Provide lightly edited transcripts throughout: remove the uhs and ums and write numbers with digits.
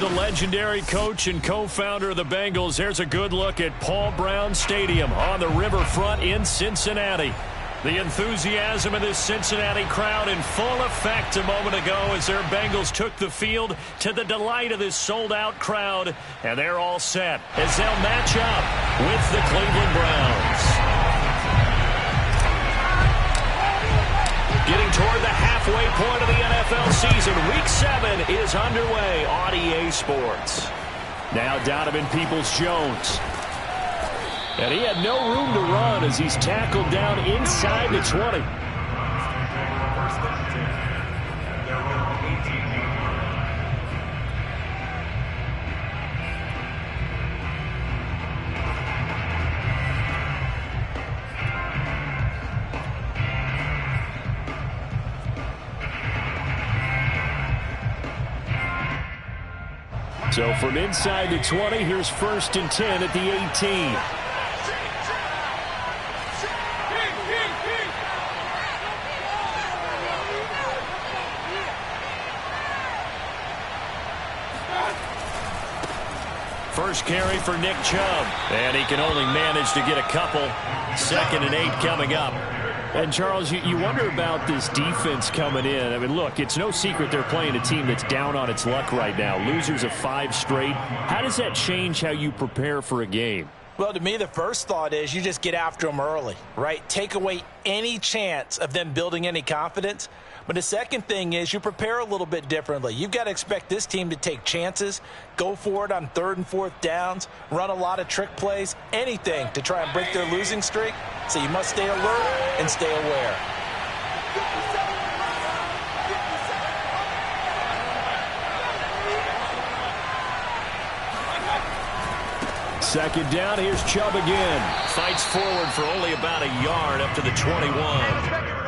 the legendary coach and co-founder of the Bengals. There's a good look at Paul Brown Stadium on the riverfront in Cincinnati. The enthusiasm of this Cincinnati crowd in full effect a moment ago as their Bengals took the field to the delight of this sold-out crowd. And they're all set as they'll match up with the Cleveland Browns. Getting toward the halfway point of the NFL season, Week 7 is underway on EA Sports. Now Donovan Peoples-Jones. And he had no room to run as he's tackled down inside the 20. So from inside the 20, here's 1st and 10 at the 18. First carry for Nick Chubb. And he can only manage to get a couple. 2nd and 8 coming up. And, Charles, you wonder about this defense coming in. I mean, look, it's no secret they're playing a team that's down on its luck right now. Losers of 5 straight. How does that change how you prepare for a game? Well, to me, the first thought is you just get after them early, right? Take away any chance of them building any confidence. But the second thing is you prepare a little bit differently. You've got to expect this team to take chances, go for it on 3rd and 4th downs, run a lot of trick plays, anything to try and break their losing streak. So you must stay alert and stay aware. Second down, here's Chubb again. Fights forward for only about a yard up to the 21.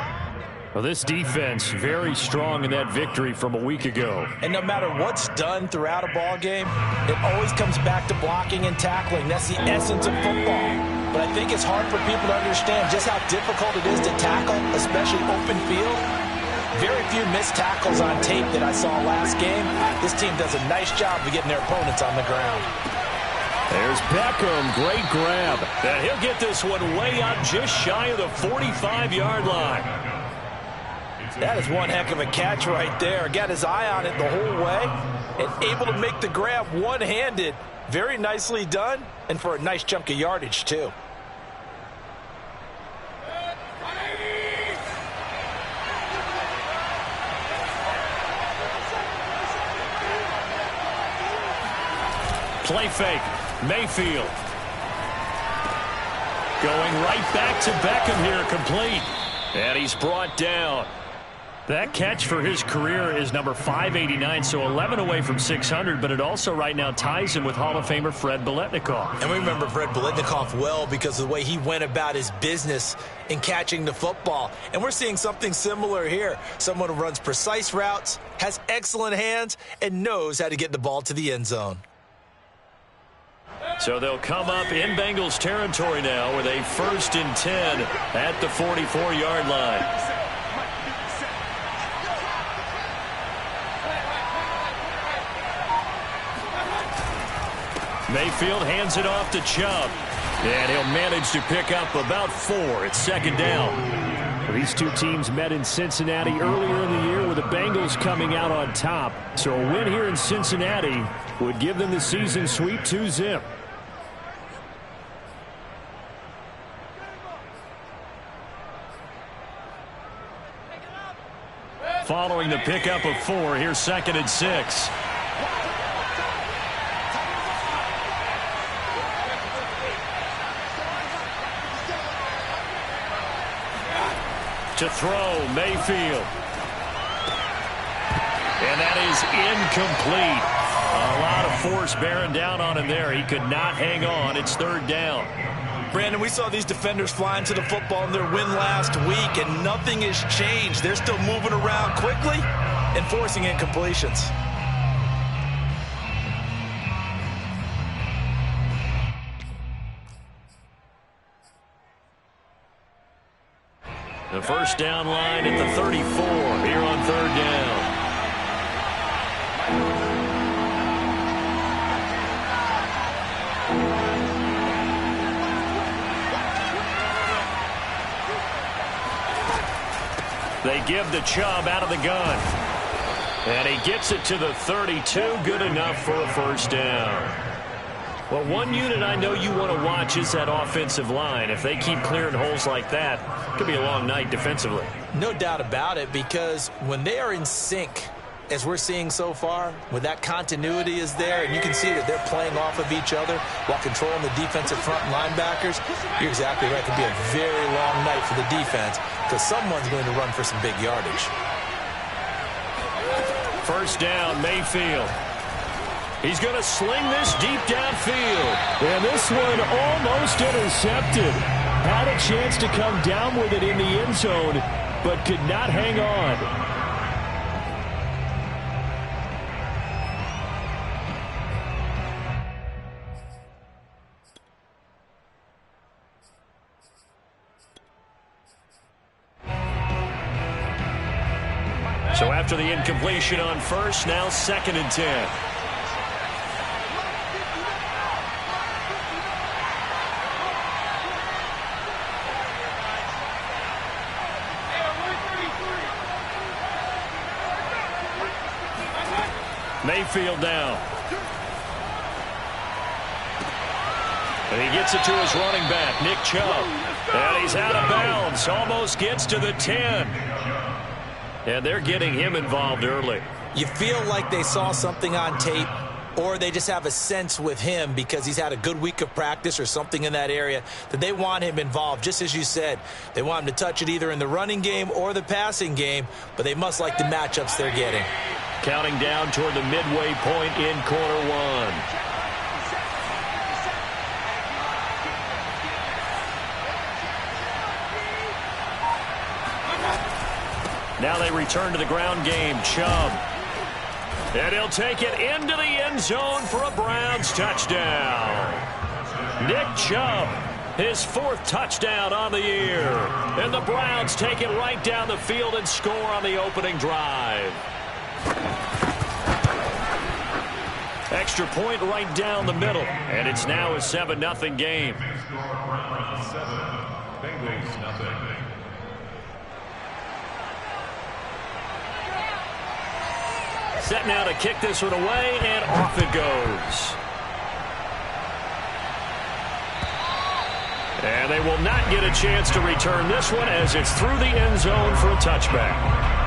Well, this defense very strong in that victory from a week ago. And no matter what's done throughout a ball game, it always comes back to blocking and tackling. That's the essence of football. But I think it's hard for people to understand just how difficult it is to tackle, especially open field. Very few missed tackles on tape that I saw last game. This team does a nice job of getting their opponents on the ground. There's Beckham. Great grab. And he'll get this one way out just shy of the 45-yard line. That is one heck of a catch right there. Got his eye on it the whole way and able to make the grab one-handed. Very nicely done, and for a nice chunk of yardage, too. Play fake. Mayfield. Going right back to Beckham here, complete. And he's brought down. That catch for his career is number 589, so 11 away from 600, but it also right now ties him with Hall of Famer Fred Biletnikoff. And we remember Fred Biletnikoff well because of the way he went about his business in catching the football. And we're seeing something similar here. Someone who runs precise routes, has excellent hands, and knows how to get the ball to the end zone. So they'll come up in Bengals territory now with a 1st and 10 at the 44-yard line. Mayfield hands it off to Chubb. And he'll manage to pick up about 4 at 2nd down. These two teams met in Cincinnati earlier in the year with the Bengals coming out on top. So a win here in Cincinnati would give them the season sweep 2-zip. Following the pickup of 4, here's 2nd and 6. To throw, Mayfield. And that is incomplete. A lot of force bearing down on him there. He could not hang on. It's 3rd down. Brandon, we saw these defenders flying to the football in their win last week, and nothing has changed. They're still moving around quickly and forcing incompletions. The first down line at the 34 here on 3rd down. give to Chubb out of the gun. And he gets it to the 32. Good enough for a first down. Well, one unit I know you want to watch is that offensive line. If they keep clearing holes like that, it could be a long night defensively. No doubt about it, because when they are in sync, as we're seeing so far, when that continuity is there and you can see that they're playing off of each other while controlling the defensive front linebackers, you're exactly right. It could be a very long night for the defense because someone's going to run for some big yardage. First down, Mayfield. He's going to sling this deep downfield. And this one almost intercepted. Had a chance to come down with it in the end zone, but could not hang on. So after the incompletion on first, now 2nd and 10. Mayfield down. And he gets it to his running back, Nick Chubb. And he's out of bounds. Almost gets to the 10. And they're getting him involved early. You feel like they saw something on tape, or they just have a sense with him because he's had a good week of practice or something in that area that they want him involved. Just as you said, they want him to touch it either in the running game or the passing game, but they must like the matchups they're getting. Counting down toward the midway point in quarter one. Now they return to the ground game. Chubb. And he'll take it into the end zone for a Browns touchdown. Nick Chubb, his 4th touchdown on the year. And the Browns take it right down the field and score on the opening drive. Extra point right down the middle. And it's now a 7-0 game. Bengals nothing. Set now to kick this one away, and off it goes. And they will not get a chance to return this one as it's through the end zone for a touchback.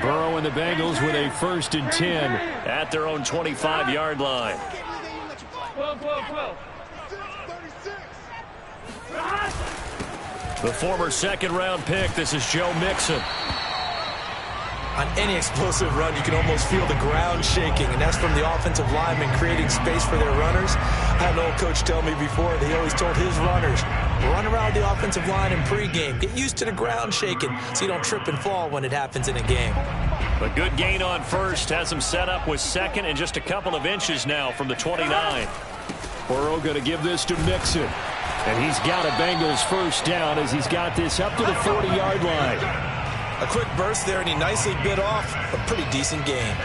Burrow and the Bengals with a 1st and 10 at their own 25-yard line. The former 2nd-round pick, this is Joe Mixon. On any explosive run, you can almost feel the ground shaking, and that's from the offensive linemen creating space for their runners. I had an old coach tell me before, they always told his runners, run around the offensive line in pregame. Get used to the ground shaking so you don't trip and fall when it happens in a game. A good gain on first has him set up with 2nd and just a couple of inches now from the 29. Burrow going to give this to Mixon. And he's got a Bengals first down as he's got this up to the 40-yard line. A quick burst there, and he nicely bit off a pretty decent gain.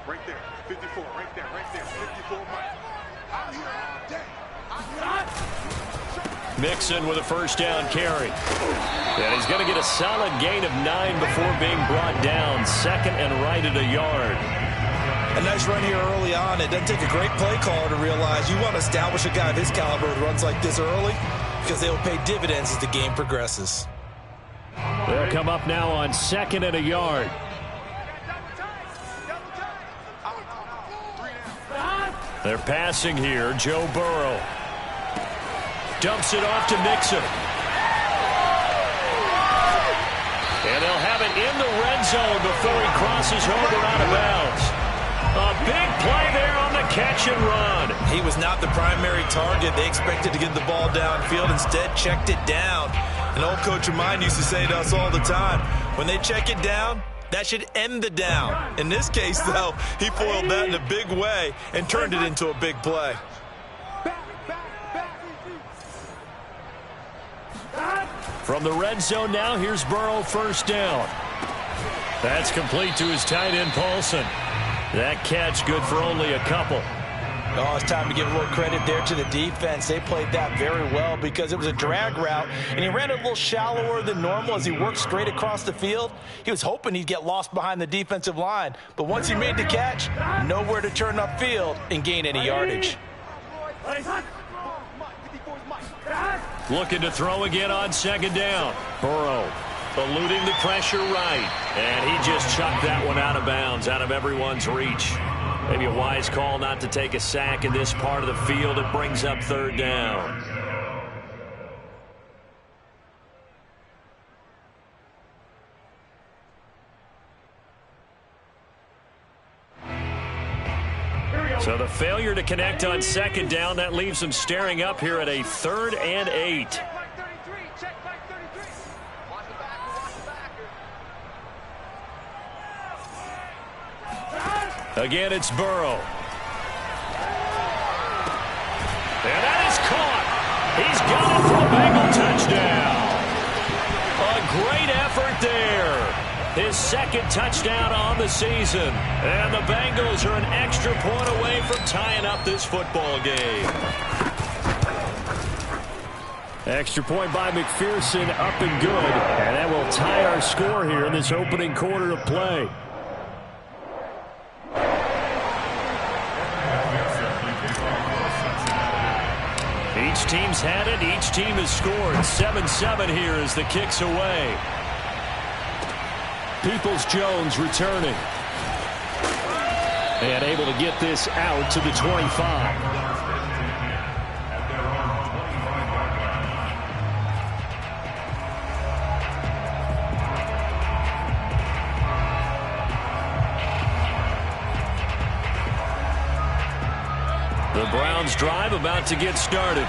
Right there, 54, right there, 54. Out here all day. Mixon with a first down carry. And he's going to get a solid gain of 9 before being brought down. 2nd and right at a yard. A nice run here early on. It doesn't take a great play caller to realize you want to establish a guy of his caliber who runs like this early because they'll pay dividends as the game progresses. They'll come up now on 2nd and a yard. They're passing here. Joe Burrow dumps it off to Mixon. And they'll have it in the red zone before he crosses over out of bounds. A big play there on the catch and run. He was not the primary target. They expected to get the ball downfield. Instead, checked it down. An old coach of mine used to say to us all the time, when they check it down, that should end the down. In this case, though, he foiled that in a big way and turned it into a big play. From the red zone now, here's Burrow, first down. That's complete to his tight end, Paulson. That catch good for only a couple. Oh, it's time to give a little credit there to the defense. They played that very well because it was a drag route, and he ran a little shallower than normal as he worked straight across the field. He was hoping he'd get lost behind the defensive line, but once he made the catch, nowhere to turn upfield and gain any yardage. Looking to throw again on second down. Burrow eluding the pressure right, and he just chucked that one out of bounds, out of everyone's reach. Maybe a wise call not to take a sack in this part of the field. It brings up third down. So the failure to connect on second down, that leaves them staring up here at a 3rd and 8. Again, it's Burrow. And that is caught. He's got it for a Bengal touchdown. A great effort there. His second touchdown on the season. And the Bengals are an extra point away from tying up this football game. Extra point by McPherson, up and good. And that will tie our score here in this opening quarter of play. Each team's had it. Each team has scored. 7-7 here as the kick's away. Peoples-Jones returning. And able to get this out to the 25. The Browns drive about to get started.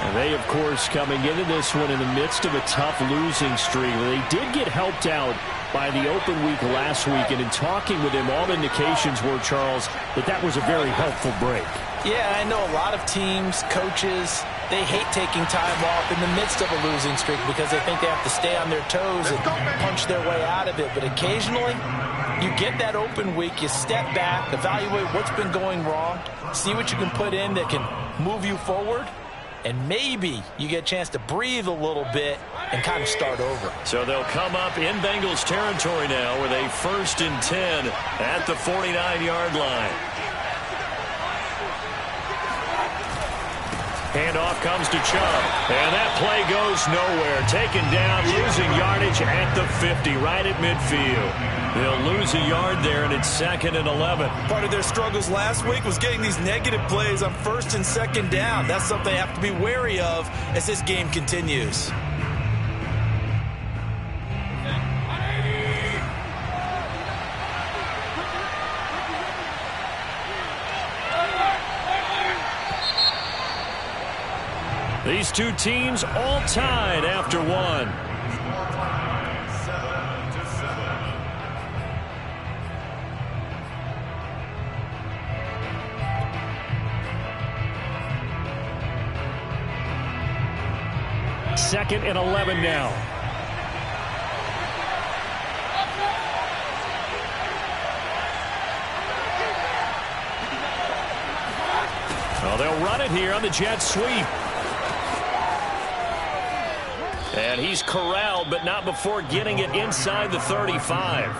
And they, of course, coming into this one in the midst of a tough losing streak. They did get helped out by the open week last week. And in talking with him, all indications were, Charles, that was a very helpful break. Yeah, I know a lot of teams, coaches, they hate taking time off in the midst of a losing streak because they think they have to stay on their toes and punch their way out of it. But occasionally, you get that open week, you step back, evaluate what's been going wrong, see what you can put in that can move you forward, and maybe you get a chance to breathe a little bit and kind of start over. So they'll come up in Bengals territory now with a 1st and 10 at the 49-yard line. Handoff comes to Chubb, and that play goes nowhere. Taken down, losing yardage at the 50, right at midfield. They'll lose a yard there, and it's 2nd and 11. Part of their struggles last week was getting these negative plays on 1st and 2nd down. That's something they have to be wary of as this game continues. These two teams all tied after one. Second and 11 now. Well, they'll run it here on the jet sweep. And he's corralled, but not before getting it inside the 35.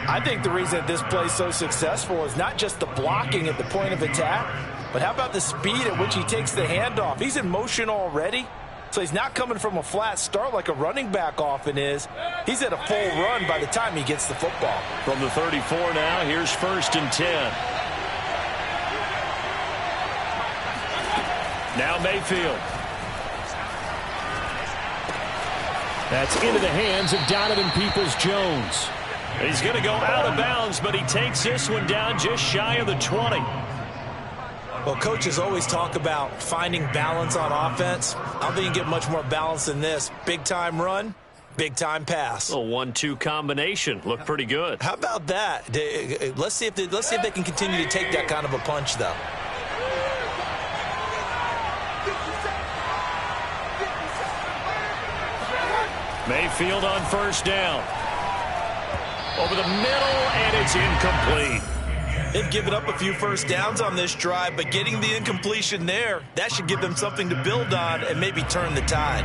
I think the reason this play is so successful is not just the blocking at the point of attack, but how about the speed at which he takes the handoff? He's in motion already, so he's not coming from a flat start like a running back often is. He's at a full run by the time he gets the football. From the 34 now, here's 1st and 10. Now Mayfield. That's into the hands of Donovan Peoples-Jones. He's going to go out of bounds, but he takes this one down just shy of the 20. Well, coaches always talk about finding balance on offense. I don't think you get much more balance than this. Big-time run, big-time pass. A 1-2 combination. Looked pretty good. How about that? Let's see if they can continue to take that kind of a punch, though. Mayfield on first down. Over the middle, and it's incomplete. They've given up a few first downs on this drive, but getting the incompletion there, that should give them something to build on and maybe turn the tide.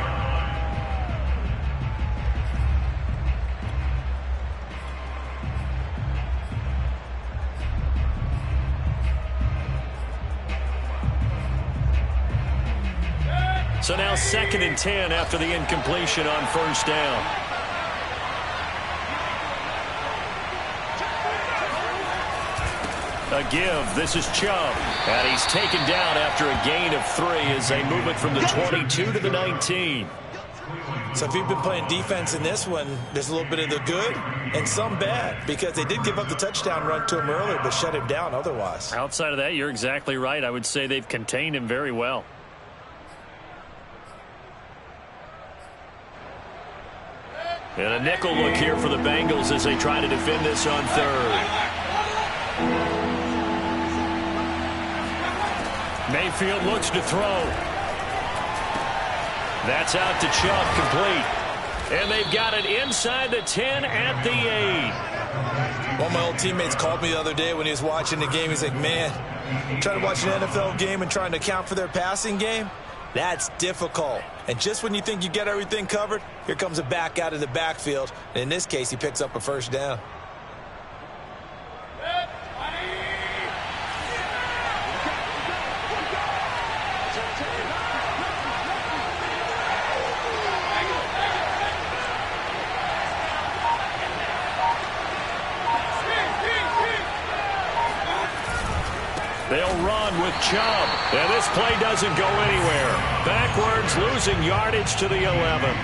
So now 2nd and 10 after the incompletion on first down. A give. This is Chubb. And he's taken down after a gain of 3 as they move it from the 22 to the 19. So if you've been playing defense in this one, there's a little bit of the good and some bad, because they did give up the touchdown run to him earlier but shut him down otherwise. Outside of that, you're exactly right. I would say they've contained him very well. And a nickel look here for the Bengals as they try to defend this on 3rd. Mayfield looks to throw. That's out to Chubb, complete. And they've got it inside the 10 at the 8. One of my old teammates called me the other day when he was watching the game. He's like, man, trying to watch an NFL game and trying to account for their passing game? That's difficult. And just when you think you get everything covered, here comes a back out of the backfield. And in this case, he picks up a first down. They'll run with Chubb. And this play doesn't go anywhere. Backwards, losing yardage to the 11.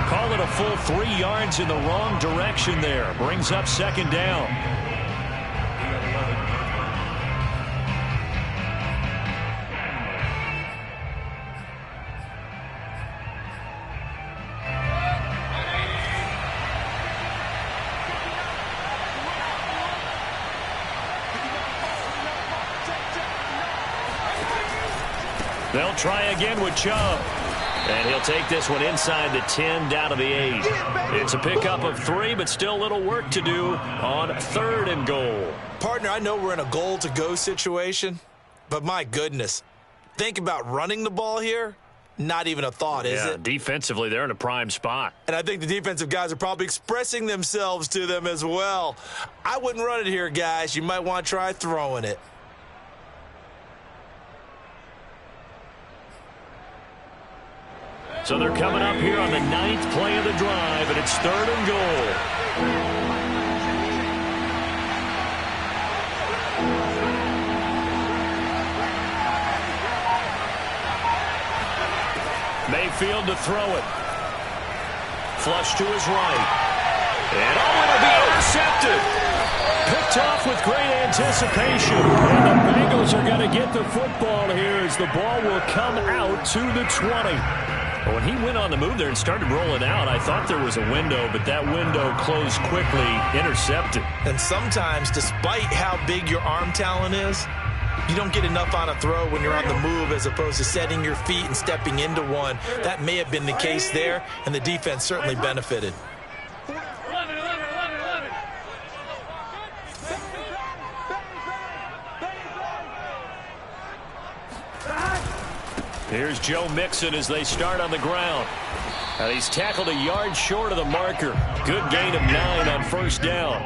Call it a full 3 yards in the wrong direction there. Brings up 2nd down. They'll try again with Chubb. And he'll take this one inside the 10 down to the 8. It's a pickup of 3, but still a little work to do on 3rd and goal. Partner, I know we're in a goal-to-go situation, but my goodness, think about running the ball here. Not even a thought, is it? Defensively, they're in a prime spot. And I think the defensive guys are probably expressing themselves to them as well. I wouldn't run it here, guys. You might want to try throwing it. So they're coming up here on the 9th play of the drive, and it's 3rd and goal. Mayfield to throw it. Flush to his right. And it'll be intercepted. Picked off with great anticipation. And the Bengals are going to get the football here as the ball will come out to the 20. When he went on the move there and started rolling out, I thought there was a window, but that window closed quickly, intercepted. And sometimes, despite how big your arm talent is, you don't get enough on a throw when you're on the move as opposed to setting your feet and stepping into one. That may have been the case there, and the defense certainly benefited. Here's Joe Mixon as they start on the ground. And he's tackled a yard short of the marker. Good gain of 9 on first down.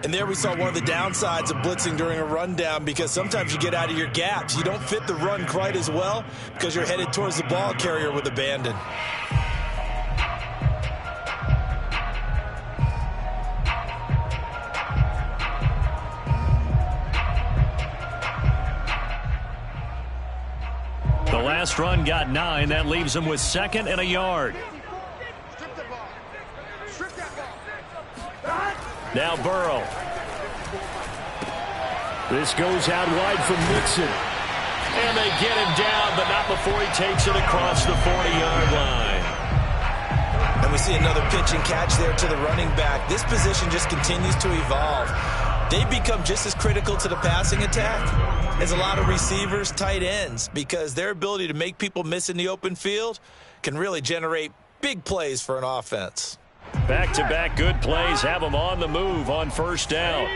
And there we saw one of the downsides of blitzing during a rundown, because sometimes you get out of your gaps. You don't fit the run quite as well because you're headed towards the ball carrier with abandon. The last run got 9. That leaves him with 2nd and a yard. Now Burrow. This goes out wide from Mixon. And they get him down, but not before he takes it across the 40-yard line. And we see another pitch and catch there to the running back. This position just continues to evolve. They become just as critical to the passing attack as a lot of receivers, tight ends, because their ability to make people miss in the open field can really generate big plays for an offense. Back-to-back good plays have them on the move on first down.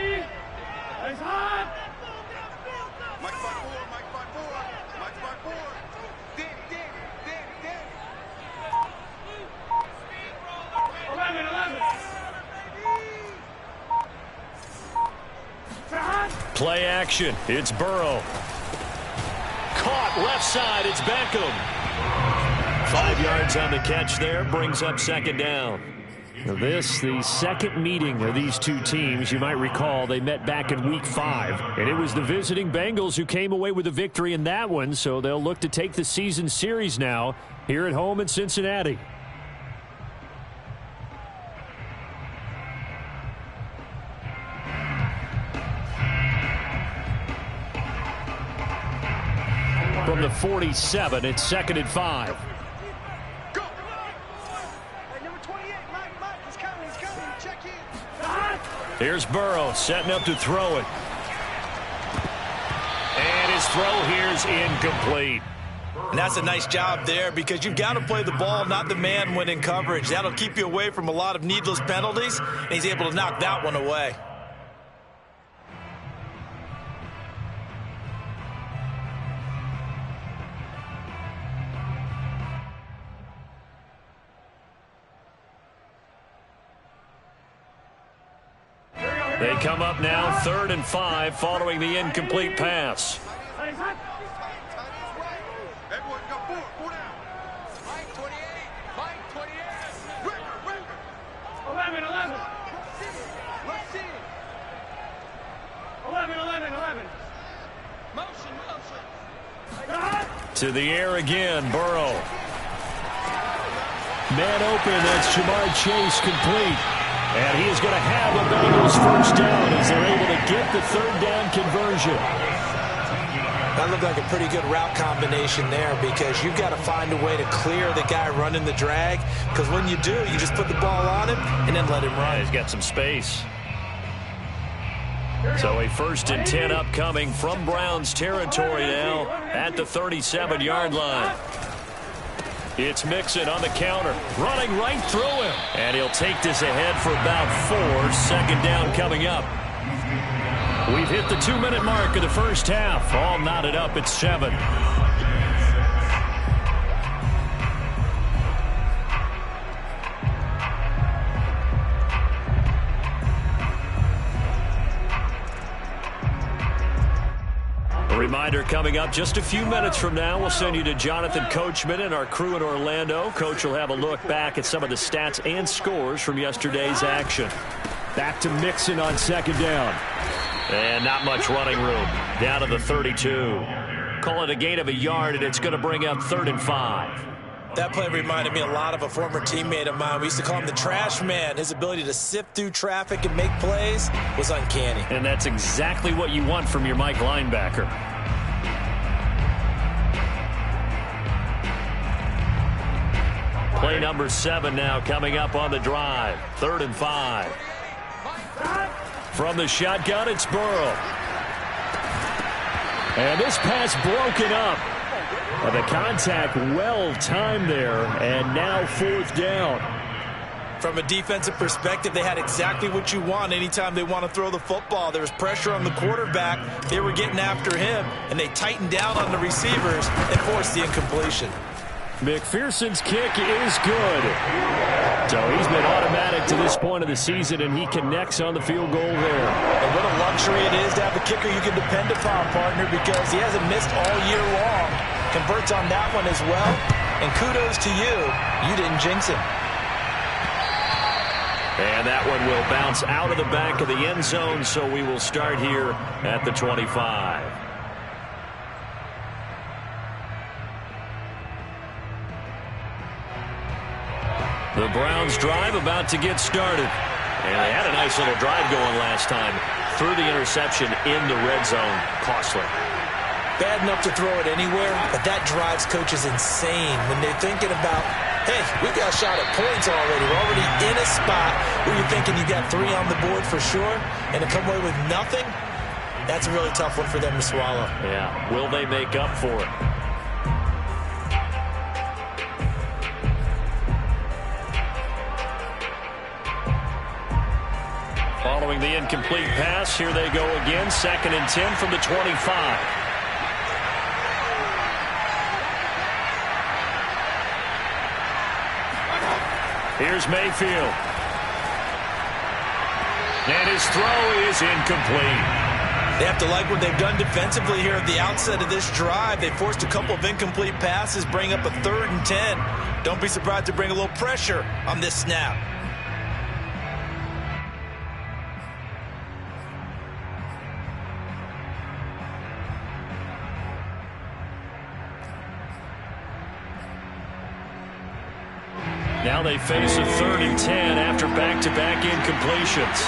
Play action. It's Burrow. Caught left side. It's Beckham. 5 yards on the catch there. Brings up second down. This, the second meeting of these two teams. You might recall they met back in Week 5. And it was the visiting Bengals who came away with a victory in that one. So they'll look to take the season series now here at home in Cincinnati. From the 47, it's 2nd and 5. Go. Hey, number 28, Mike, he's coming, check in. Here's Burrow setting up to throw it. And his throw here's incomplete. And that's a nice job there because you've got to play the ball, not the man when in coverage. That'll keep you away from a lot of needless penalties, and he's able to knock that one away. They come up now 3rd and 5 following the incomplete pass. Everyone go forward, four down. Mike 28, Mike 28. Record. 11. Let's see. 11. Motion. To the air again, Burrow. Man open, that's Jamar Chase complete. And he is going to have the Bengals first down as they're able to get the 3rd down conversion. That looked like a pretty good route combination there because you've got to find a way to clear the guy running the drag, because when you do, you just put the ball on him and then let him run. He's got some space. So a 1st and 10 upcoming from Browns territory now at the 37-yard line. It's Mixon on the counter, running right through him. And he'll take this ahead for about 4. 2nd down coming up. We've hit the 2-minute mark of the first half. All knotted up at 7. A reminder coming up just a few minutes from now, we'll send you to Jonathan Coachman and our crew in Orlando. Coach will have a look back at some of the stats and scores from yesterday's action. Back to Mixon on 2nd down. And not much running room. Down to the 32. Call it a gain of a yard, and it's going to bring up 3rd and 5. That play reminded me a lot of a former teammate of mine. We used to call him the trash man. His ability to sift through traffic and make plays was uncanny. And that's exactly what you want from your Mike linebacker. Play number 7 now coming up on the drive. 3rd and 5. From the shotgun, it's Burrow. And this pass broken up. The contact well timed there, and now 4th down. From a defensive perspective, they had exactly what you want anytime they want to throw the football. There was pressure on the quarterback. They were getting after him, and they tightened down on the receivers and forced the incompletion. McPherson's kick is good. So he's been automatic to this point of the season, and he connects on the field goal there. And what a luxury it is to have a kicker you can depend upon, partner, because he hasn't missed all year long. Converts on that one as well. And kudos to you. You didn't jinx him. And that one will bounce out of the back of the end zone, so we will start here at the 25. The Browns drive about to get started. And they had a nice little drive going last time. Threw the interception in the red zone. Costly. Bad enough to throw it anywhere, but that drives coaches insane when they're thinking about, hey, we got a shot at points already. We're already in a spot where you're thinking you got 3 on the board for sure, and to come away with nothing, that's a really tough one for them to swallow. Yeah, will they make up for it? Following the incomplete pass, here they go again. 2nd and 10 from the 25. Here's Mayfield. And his throw is incomplete. They have to like what they've done defensively here at the outset of this drive. They forced a couple of incomplete passes, bring up a 3rd and 10. Don't be surprised to bring a little pressure on this snap. Now they face a 3rd and 10 after back-to-back incompletions.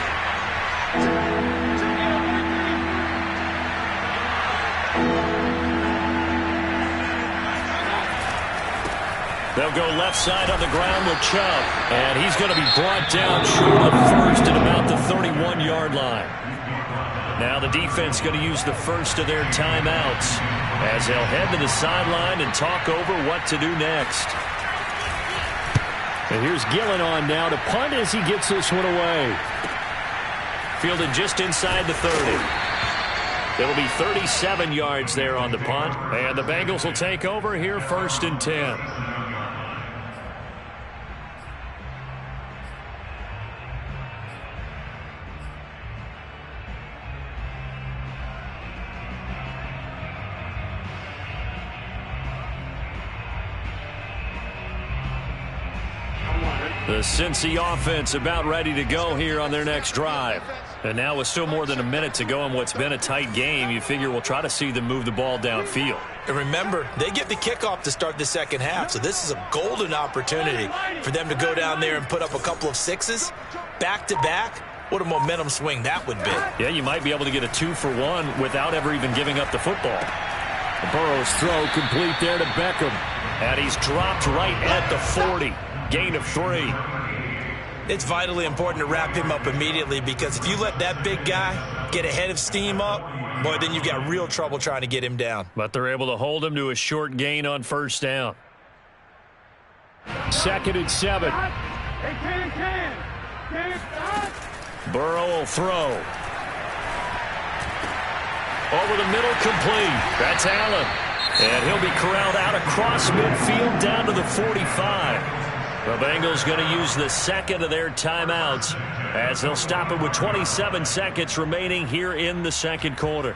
They'll go left side on the ground with Chubb. And he's going to be brought down short of first at about the 31-yard line. Now the defense going to use the first of their timeouts as they'll head to the sideline and talk over what to do next. And here's Gillen on now to punt as he gets this one away. Fielded just inside the 30. It'll be 37 yards there on the punt. And the Bengals will take over here 1st and 10. The Cincy offense about ready to go here on their next drive. And now with still more than a minute to go in what's been a tight game, you figure we'll try to see them move the ball downfield. And remember, they get the kickoff to start the second half, so this is a golden opportunity for them to go down there and put up a couple of 6s back-to-back. What a momentum swing that would be. Yeah, you might be able to get a 2-for-1 without ever even giving up the football. Burrow's throw complete there to Beckham. And he's dropped right at the 40. Gain of 3. It's vitally important to wrap him up immediately because if you let that big guy get ahead of steam up, boy, then you've got real trouble trying to get him down. But they're able to hold him to a short gain on 1st down. 2nd and 7. Burrow will throw. Over the middle, complete. That's Allen. And he'll be corralled out across midfield down to the 45. The Bengals going to use the 2nd of their timeouts as they'll stop it with 27 seconds remaining here in the 2nd quarter.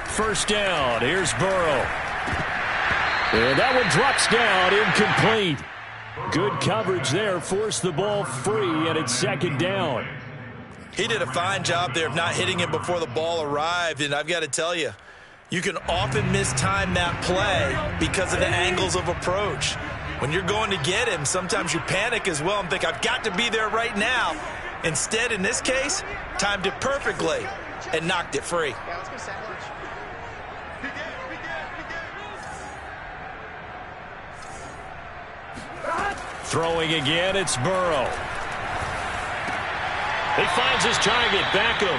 First down. Here's Burrow. And that one drops down, incomplete. Good coverage there, forced the ball free, and it's 2nd down. He did a fine job there of not hitting him before the ball arrived, and I've got to tell you, you can often mistime that play because of the angles of approach. When you're going to get him, sometimes you panic as well and think, I've got to be there right now. Instead, in this case, timed it perfectly and knocked it free. Throwing again, it's Burrow. He finds his target, Beckham.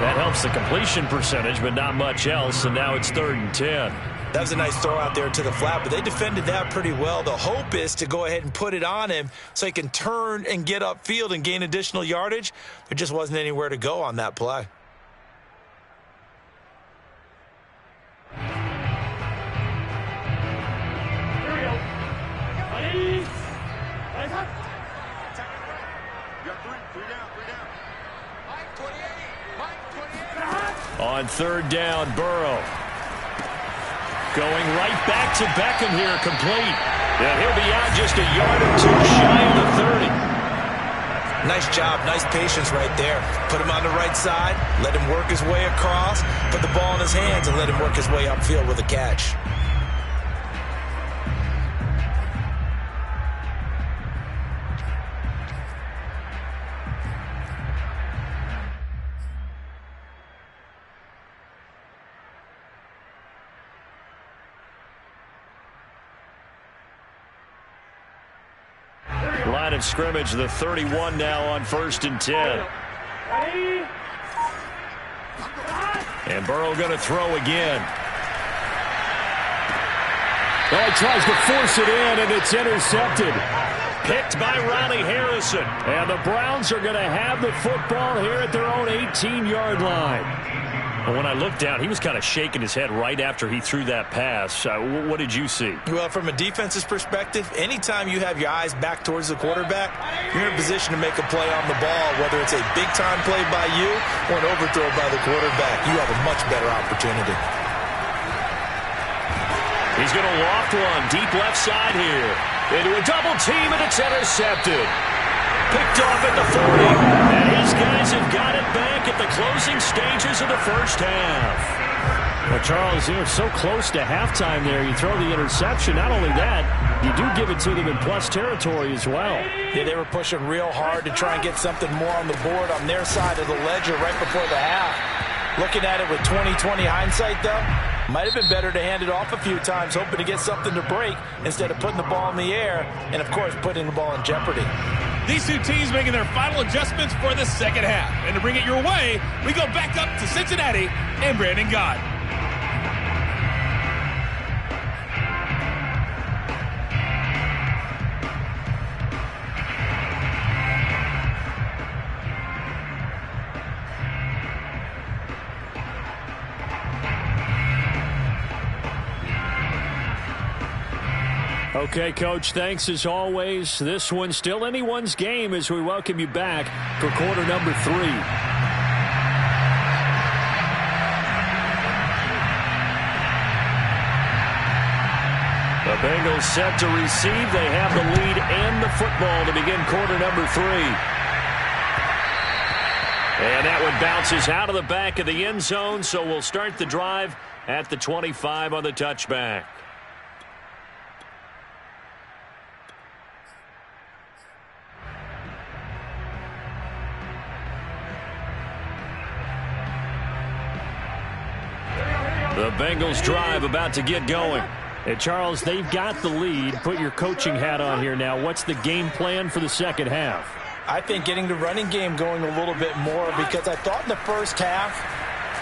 That helps the completion percentage, but not much else, and now it's 3rd and 10. That was a nice throw out there to the flat, but they defended that pretty well. The hope is to go ahead and put it on him so he can turn and get upfield and gain additional yardage. There just wasn't anywhere to go on that play. On 3rd down, Burrow. Going right back to Beckham here, complete. And he'll be out just a yard or two shy of the 30. Nice job, nice patience right there. Put him on the right side, let him work his way across, put the ball in his hands, and let him work his way upfield with a catch. Line of scrimmage, the 31 now on 1st and 10. And Burrow going to throw again. Well, he tries to force it in, and it's intercepted. Picked by Ronnie Harrison. And the Browns are going to have the football here at their own 18-yard line. Well, when I looked down, he was kind of shaking his head right after he threw that pass. What did you see? Well, from a defense's perspective, anytime you have your eyes back towards the quarterback, you're in a position to make a play on the ball, whether it's a big-time play by you or an overthrow by the quarterback. You have a much better opportunity. He's going to loft one deep left side here. Into a double team, and it's intercepted. Picked off at the 40. And his guys have got it back at the closing stages of the first half. Well, Charles, you're so close to halftime there. You throw the interception. Not only that, you do give it to them in plus territory as well. Yeah, they were pushing real hard to try and get something more on the board on their side of the ledger right before the half. Looking at it with 20/20 hindsight, though, might have been better to hand it off a few times, hoping to get something to break instead of putting the ball in the air and, of course, putting the ball in jeopardy. These two teams making their final adjustments for the second half. And to bring it your way, we go back up to Cincinnati and Brandon Gott. Okay, Coach, thanks as always. This one's still anyone's game as we welcome you back for quarter number 3. The Bengals set to receive. They have the lead and the football to begin quarter number 3. And that one bounces out of the back of the end zone, so we'll start the drive at the 25 on the touchback. The Bengals drive about to get going. Hey, Charles, they've got the lead. Put your coaching hat on here now. What's the game plan for the second half? I think getting the running game going a little bit more, because I thought in the first half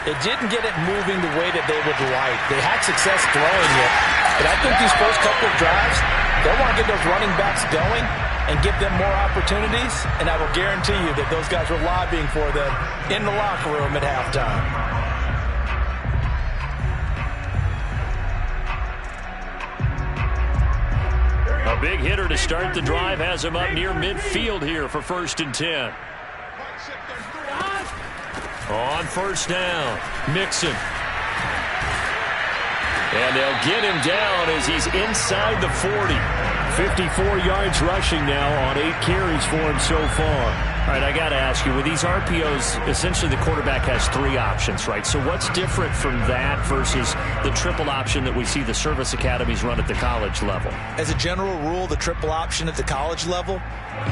it didn't get it moving the way that they would like. They had success throwing it, but I think these first couple of drives, they want to get those running backs going and give them more opportunities, and I will guarantee you that those guys were lobbying for them in the locker room at halftime. A big hitter to start the drive has him up near midfield here for 1st and 10. On first down, Mixon. And they'll get him down as he's inside the 40. 54 yards rushing now on 8 carries for him so far. All right, I got to ask you, with these RPOs, essentially the quarterback has 3 options, right? So what's different from that versus the triple option that we see the service academies run at the college level? As a general rule, the triple option at the college level,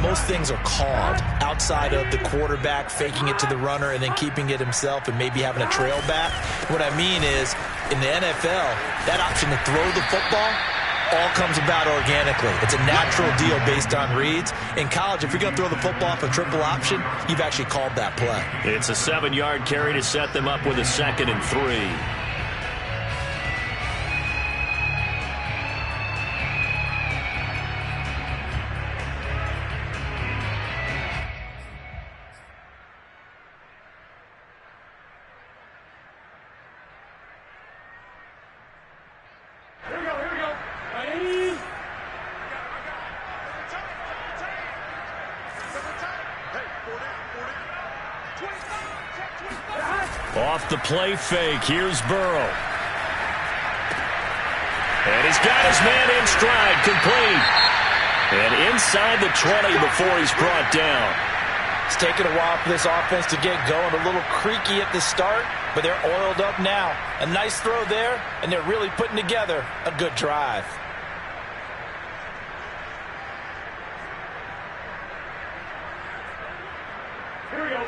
most things are called outside of the quarterback faking it to the runner and then keeping it himself and maybe having a trail back. What I mean is, in the NFL, that option to throw the football all comes about organically. It's a natural deal based on reads. In college, if you're going to throw the football off a triple option, you've actually called that play. It's a 7-yard carry to set them up with a 2nd and 3. Off the play fake, here's Burrow. He's got his man in stride, complete. And inside the 20 before he's brought down. It's taken a while for this offense to get going. A little creaky at the start, but they're oiled up now. A nice throw there, and they're really putting together a good drive.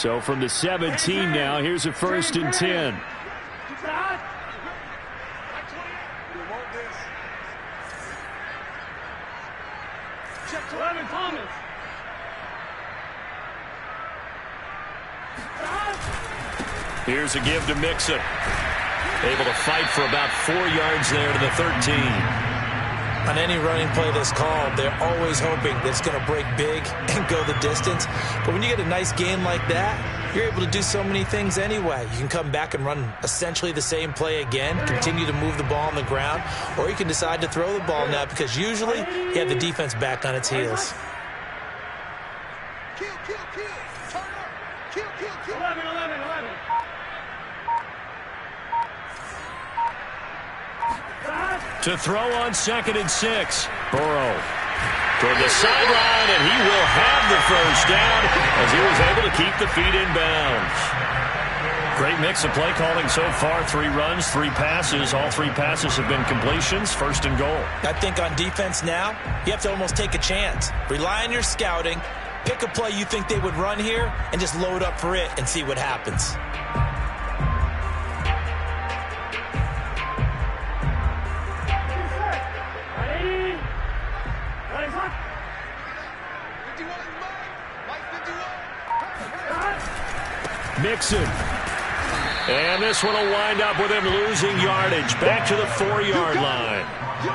So from the 17 now, here's a 1st and 10. Check 11, Thomas. Here's a give to Mixon. Able to fight for about 4 yards there to the 13. On any running play that's called, they're always hoping that it's going to break big and go the distance. But when you get a nice game like that, you're able to do so many things anyway. You can come back and run essentially the same play again, continue to move the ball on the ground, or you can decide to throw the ball now because usually you have the defense back on its heels. Kill, kill, kill. Turn up. Kill, kill, kill. 11. To throw on 2nd and 6. Burrow toward the sideline, and he will have the first down as he was able to keep the feet in bounds. Great mix of play calling so far. 3 runs, 3 passes. All 3 passes have been completions. 1st and goal. I think on defense now, you have to almost take a chance. Rely on your scouting. Pick a play you think they would run here and just load up for it and see what happens. Mixon. And this one will wind up with him losing yardage. Back to the 4-yard line.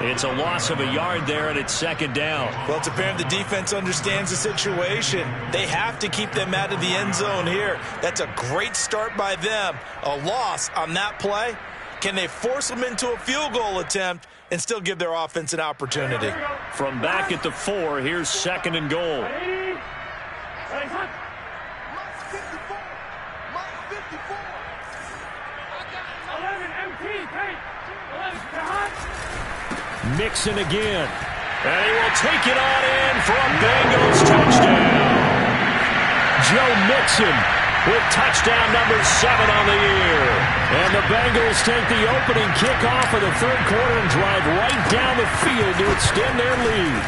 It's a loss of a yard there, and it's 2nd down. Well, it's apparent the defense understands the situation. They have to keep them out of the end zone here. That's a great start by them. A loss on that play. Can they force them into a field goal attempt and still give their offense an opportunity? From back at the 4, here's 2nd and goal. Mixon again. And he will take it on in for a Bengals touchdown. Joe Mixon with touchdown number 7 on the year. And the Bengals take the opening kickoff of the 3rd quarter and drive right down the field to extend their lead.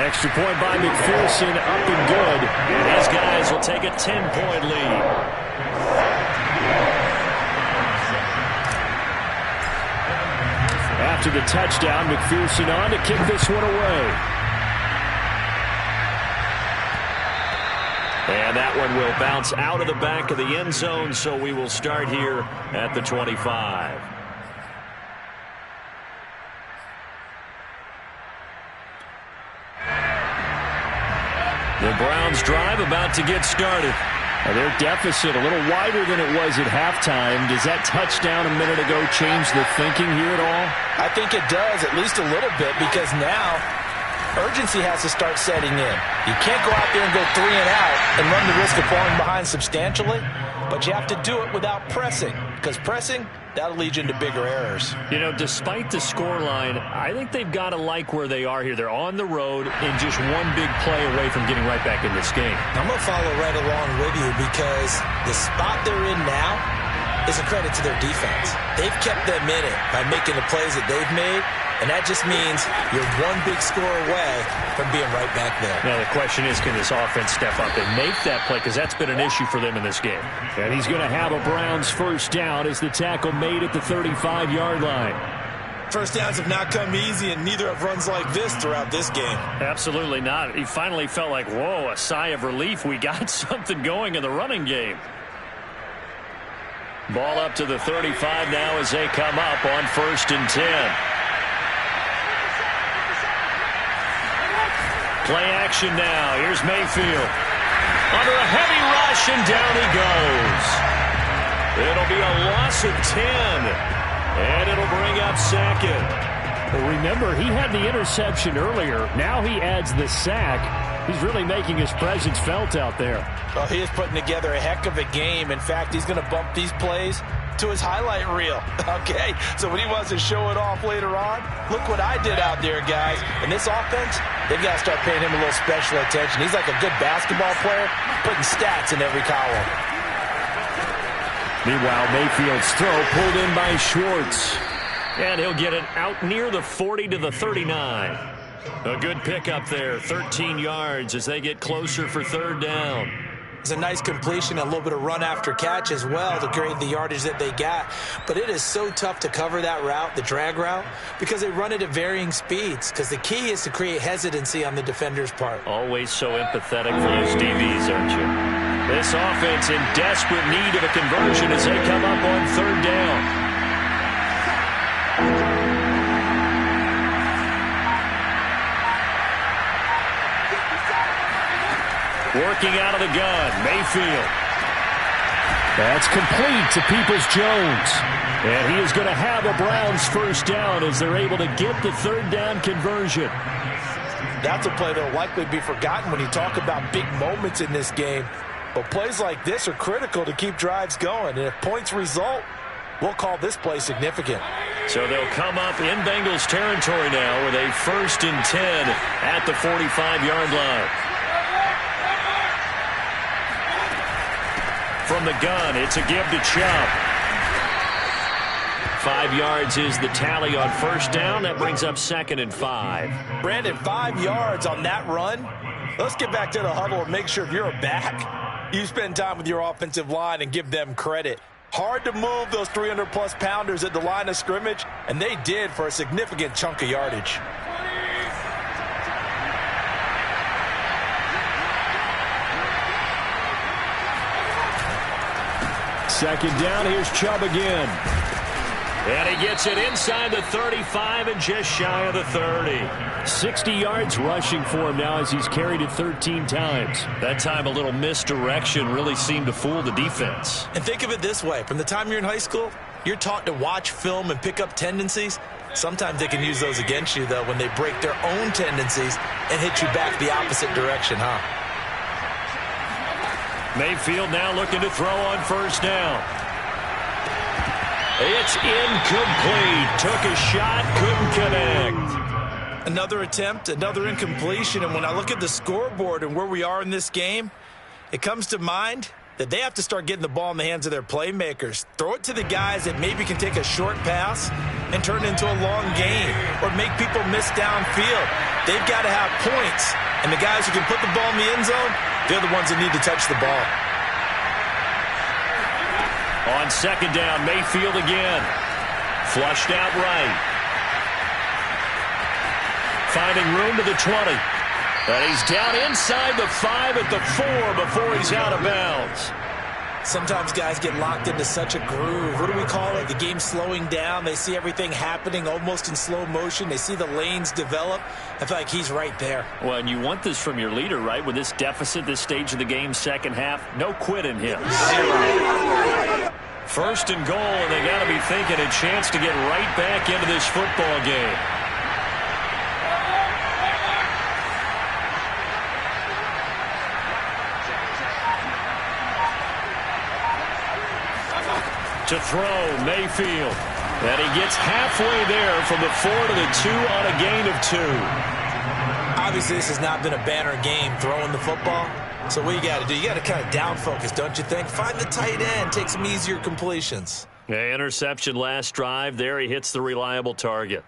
Extra point by McPherson, up and good. And his guys will take a 10-point lead. After the touchdown, McPherson on to kick this one away. And that one will bounce out of the back of the end zone, so we will start here at the 25. The Browns drive about to get started. Their deficit a little wider than it was at halftime. Does that touchdown a minute ago change the thinking here at all? I think it does, at least a little bit, because now urgency has to start setting in. You can't go out there and go 3 and out and run the risk of falling behind substantially, but you have to do it without pressing, because pressing, that'll lead you into bigger errors. You know, despite the scoreline, I think they've got to like where they are here. They're on the road and just one big play away from getting right back in this game. I'm going to follow right along with you because the spot they're in now is a credit to their defense. They've kept them in it by making the plays that they've made, and that just means you're one big score away from being right back there. Now, the question is, can this offense step up and make that play? Because that's been an issue for them in this game. And he's going to have a Browns first down as the tackle made at the 35-yard line. First downs have not come easy, and neither have runs like this throughout this game. Absolutely not. He finally felt like, whoa, a sigh of relief. We got something going in the running game. Ball up to the 35 now as they come up on 1st and 10. Play action now. Here's Mayfield. Under a heavy rush, and down he goes. It'll be a loss of 10. And it'll bring up 2nd. Well, remember, he had the interception earlier. Now he adds the sack. He's really making his presence felt out there. Well, he is putting together a heck of a game. In fact, he's going to bump these plays to his highlight reel. Okay, so when he wants to show it off later on, look what I did out there, guys. And this offense, they've got to start paying him a little special attention. He's like a good basketball player, putting stats in every column. Meanwhile, Mayfield's throw pulled in by Schwartz. And he'll get it out near the 40 to the 39. A good pickup there, 13 yards as they get closer for third down. It's a nice completion, a little bit of run after catch as well to create the yardage that they got. But it is so tough to cover that route, the drag route, because they run it at varying speeds. Because the key is to create hesitancy on the defender's part. Always so empathetic for those DBs, aren't you? This offense in desperate need of a conversion as they come up on third down. Working out of the gun, Mayfield. That's complete to Peoples-Jones. And he is going to have a Browns first down as they're able to get the third down conversion. That's a play that will likely be forgotten when you talk about big moments in this game. But plays like this are critical to keep drives going. And if points result, we'll call this play significant. So they'll come up in Bengals territory now with a 1st and 10 at the 45-yard line. From the gun, it's a give to Chubb. 5 yards is the tally on first down. That brings up 2nd and 5. Brandon, 5 yards on that run. Let's get back to the huddle and make sure if you're a back, you spend time with your offensive line and give them credit. Hard to move those 300-plus pounders at the line of scrimmage, and they did for a significant chunk of yardage. Second down, here's Chubb again. And he gets it inside the 35 and just shy of the 30. 60 yards rushing for him now as he's carried it 13 times. That time a little misdirection really seemed to fool the defense. And think of it this way. From the time you're in high school, you're taught to watch film and pick up tendencies. Sometimes they can use those against you, though, when they break their own tendencies and hit you back the opposite direction, huh? Mayfield now looking to throw on first down. It's incomplete. Took a shot, couldn't connect. Another attempt, another incompletion. And when I look at the scoreboard and where we are in this game, it comes to mind that they have to start getting the ball in the hands of their playmakers. Throw it to the guys that maybe can take a short pass and turn it into a long game or make people miss downfield. They've got to have points. And the guys who can put the ball in the end zone, they're the ones that need to touch the ball. On second down, Mayfield again. Flushed out right. Finding room to the 20. And he's down inside the 5 at the 4 before he's out of bounds. Sometimes guys get locked into such a groove. What do we call it? The game's slowing down. They see everything happening almost in slow motion. They see the lanes develop. I feel like he's right there. Well, and you want this from your leader, right? With this deficit, this stage of the game, second half, no quit in him. 0. First and goal, and they got to be thinking a chance to get right back into this football game. To throw, Mayfield. And he gets halfway there from the 4 to the 2 on a gain of 2. Obviously, this has not been a banner game throwing the football. So what you got to do, you got to kind of down focus, don't you think? Find the tight end, take some easier completions. Yeah, interception last drive. There he hits the reliable target.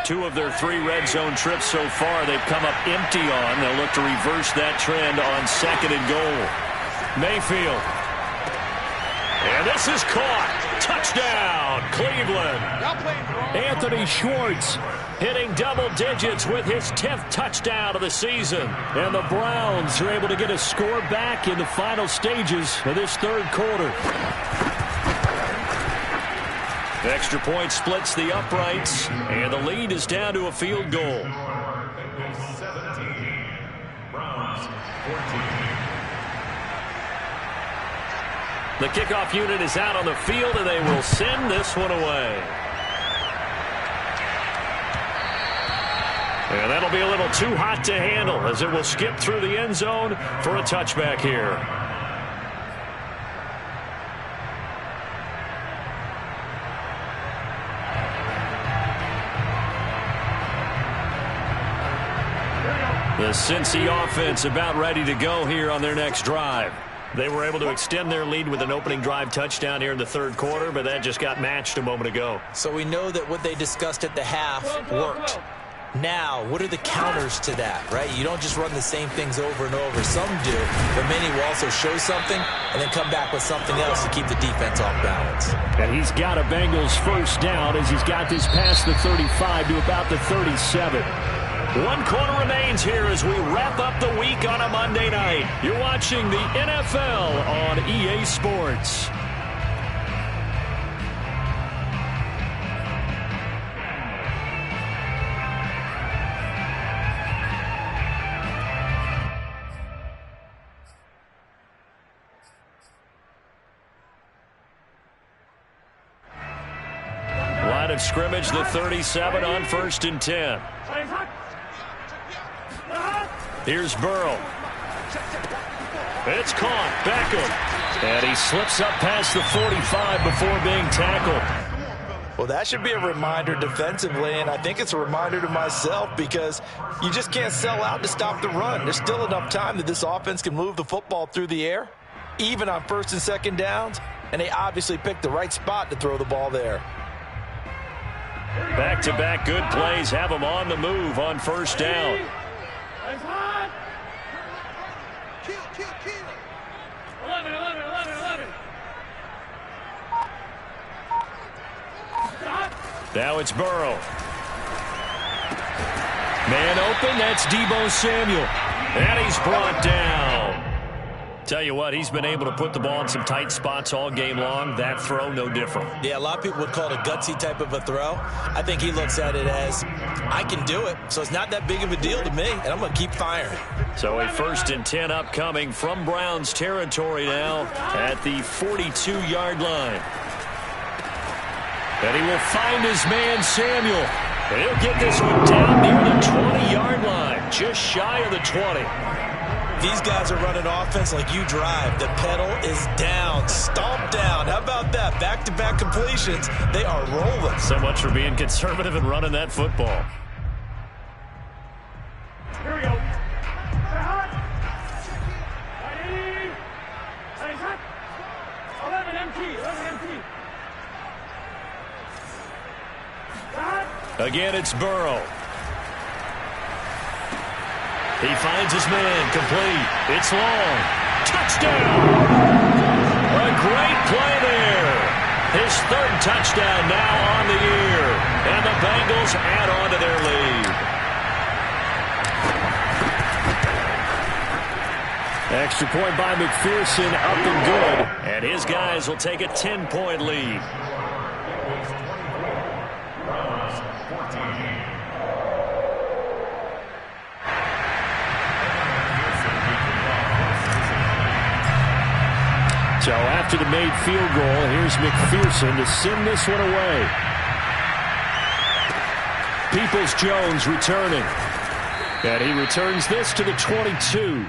2 of their 3 red zone trips so far they've come up empty on. They'll look to reverse that trend on second and goal. Mayfield. And this is caught. Touchdown, Cleveland. Anthony Schwartz hitting double digits with his 10th touchdown of the season. And the Browns are able to get a score back in the final stages of this third quarter. The extra point splits the uprights, and the lead is down to a field goal. 17, Browns 14. The kickoff unit is out on the field, and they will send this one away. And that'll be a little too hot to handle as it will skip through the end zone for a touchback here. The Cincy offense about ready to go here on their next drive. They were able to extend their lead with an opening drive touchdown here in the third quarter, but that just got matched a moment ago. So we know that what they discussed at the half worked. Now, what are the counters to that, right? You don't just run the same things over and over. Some do, but many will also show something and then come back with something else to keep the defense off balance. And he's got a Bengals first down as he's got this past the 35 to about the 37. 1 quarter remains here as we wrap up the week on a Monday night. You're watching the NFL on EA Sports. Line of scrimmage, the 37 on 1st and 10. Here's Burrow. It's caught. Beckham. And he slips up past the 45 before being tackled. Well, that should be a reminder defensively, and I think it's a reminder to myself because you just can't sell out to stop the run. There's still enough time that this offense can move the football through the air, even on 1st and 2nd downs, and they obviously picked the right spot to throw the ball there. Back-to-back good plays have them on the move on 1st down. Kill. 11. Now it's Burrow. Man open, that's Deebo Samuel. And he's brought down. Tell you what, he's been able to put the ball in some tight spots all game long. That throw, no different. Yeah, a lot of people would call it a gutsy type of a throw. I think he looks at it as, I can do it, so it's not that big of a deal to me, and I'm going to keep firing. So a 1st and 10 upcoming from Browns territory now at the 42-yard line. And he will find his man, Samuel. And he'll get this one down near the 20-yard line, just shy of the 20. These guys are running offense like you drive. The pedal is down, stomped down. How about that? Back-to-back completions. They are rolling. So much for being conservative and running that football. Here we go. 11 MT. Again, it's Burrow. He finds his man, complete. It's long. Touchdown! A great play there. His 3rd touchdown now on the year. And the Bengals add on to their lead. Extra point by McPherson, up and good. And his guys will take a 10-point lead. So after the made field goal, here's McPherson to send this one away. Peoples-Jones returning. And he returns this to the 22.